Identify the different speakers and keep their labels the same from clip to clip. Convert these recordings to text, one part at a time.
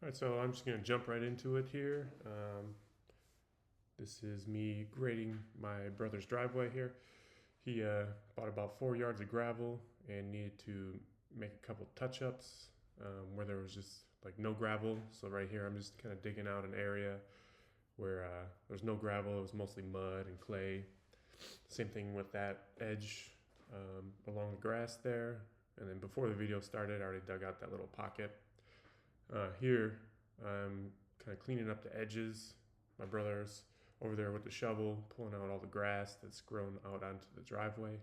Speaker 1: All right, so I'm just gonna jump right into it here. This is me grading my brother's driveway here. He bought about 4 yards of gravel and needed to make a couple touch-ups where there was just like no gravel. So right here, I'm just kind of digging out an area where there's no gravel. It was mostly mud and clay. Same thing with that edge along the grass there. And then before the video started, I already dug out that little pocket. Here, I'm kind of cleaning up the edges. My brother's over there with the shovel, pulling out all the grass that's grown out onto the driveway.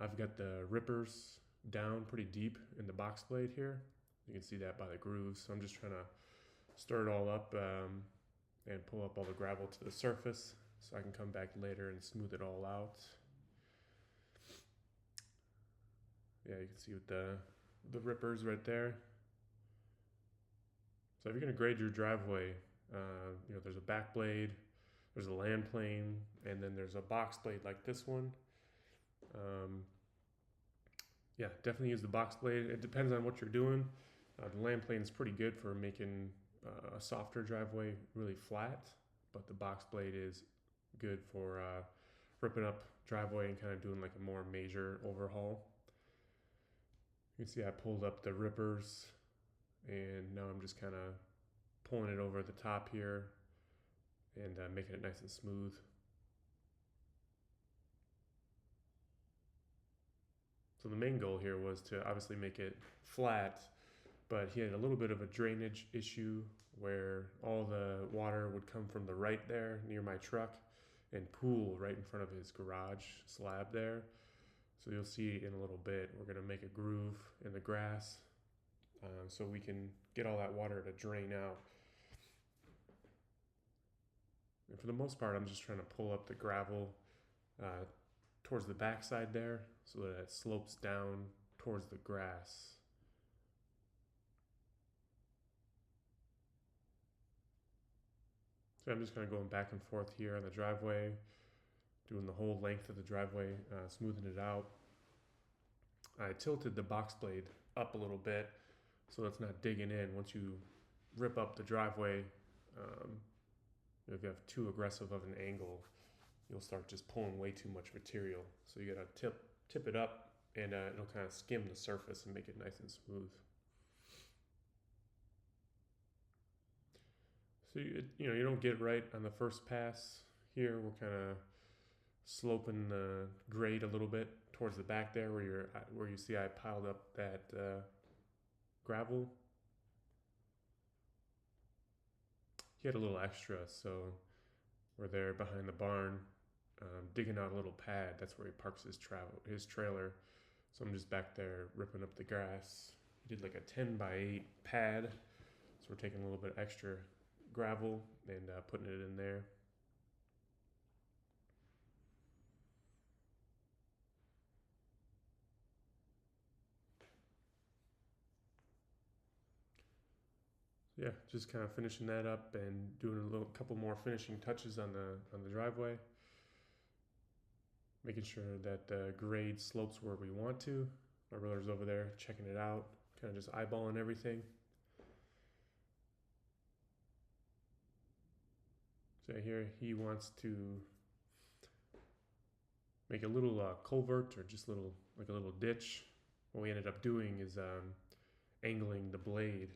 Speaker 1: I've got the rippers down pretty deep in the box blade here. You can see that by the grooves. So I'm just trying to stir it all up and pull up all the gravel to the surface so I can come back later and smooth it all out. Yeah, you can see with the rippers right there. So if you're going to grade your driveway, there's a back blade, there's a land plane, and then there's a box blade like this one. Yeah, definitely use the box blade. It depends on what you're doing. The land plane is pretty good for making a softer driveway really flat, but the box blade is good for ripping up driveway and kind of doing like a more major overhaul. You can see I pulled up the rippers and now I'm just kind of pulling it over the top here and making it nice and smooth. So the main goal here was to obviously make it flat, but he had a little bit of a drainage issue where all the water would come from the right there near my truck and pool right in front of his garage slab there. So you'll see in a little bit, we're gonna make a groove in the grass so we can get all that water to drain out. And for the most part, I'm just trying to pull up the gravel towards the backside there so that it slopes down towards the grass. So I'm just kind of going back and forth here on the driveway, doing the whole length of the driveway, smoothing it out. I tilted the box blade up a little bit so it's not digging in. Once you rip up the driveway, if you have too aggressive of an angle, you'll start just pulling way too much material. So you gotta tip it up and it'll kind of skim the surface and make it nice and smooth. So you don't get right on the first pass. Here we're kind of sloping the grade a little bit towards the back there where you see I piled up that gravel. He had a little extra, so we're there behind the barn, digging out a little pad. That's where he parks his trailer. So I'm just back there ripping up the grass. He did like a 10x8 pad, so we're taking a little bit extra gravel and putting it in there. Yeah, just kind of finishing that up and doing a couple more finishing touches on the driveway, making sure that the grade slopes where we want to. My brother's over there checking it out, kind of just eyeballing everything. So here he wants to make a little culvert or just like a little ditch. What we ended up doing is angling the blade.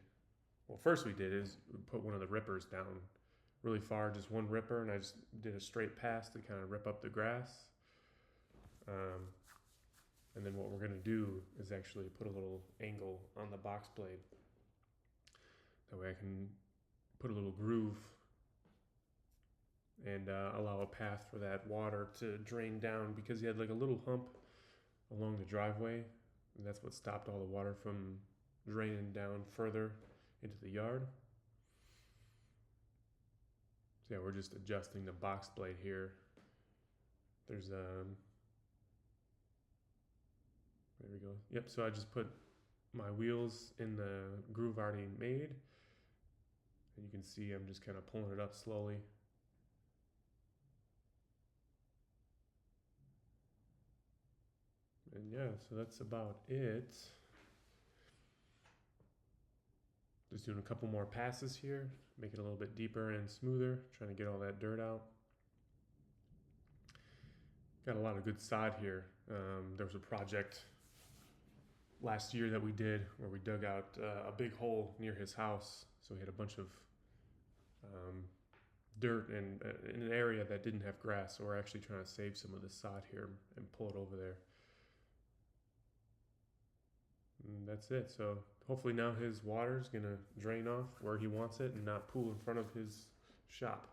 Speaker 1: Well, first we did is we put one of the rippers down really far, just one ripper, and I just did a straight pass to kind of rip up the grass. And then what we're going to do is actually put a little angle on the box blade. That way I can put a little groove and allow a path for that water to drain down, because he had like a little hump along the driveway, and that's what stopped all the water from draining down further into the yard. So yeah, we're just adjusting the box blade here. There's there we go. Yep, so I just put my wheels in the groove already made, and you can see I'm just kind of pulling it up slowly. And yeah, so that's about it. Just doing a couple more passes here, make it a little bit deeper and smoother, trying to get all that dirt out. Got a lot of good sod here. There was a project last year that we did where we dug out a big hole near his house. So he had a bunch of dirt in an area that didn't have grass. So we're actually trying to save some of the sod here and pull it over there. And that's it. So hopefully now his water is going to drain off where he wants it and not pool in front of his shop.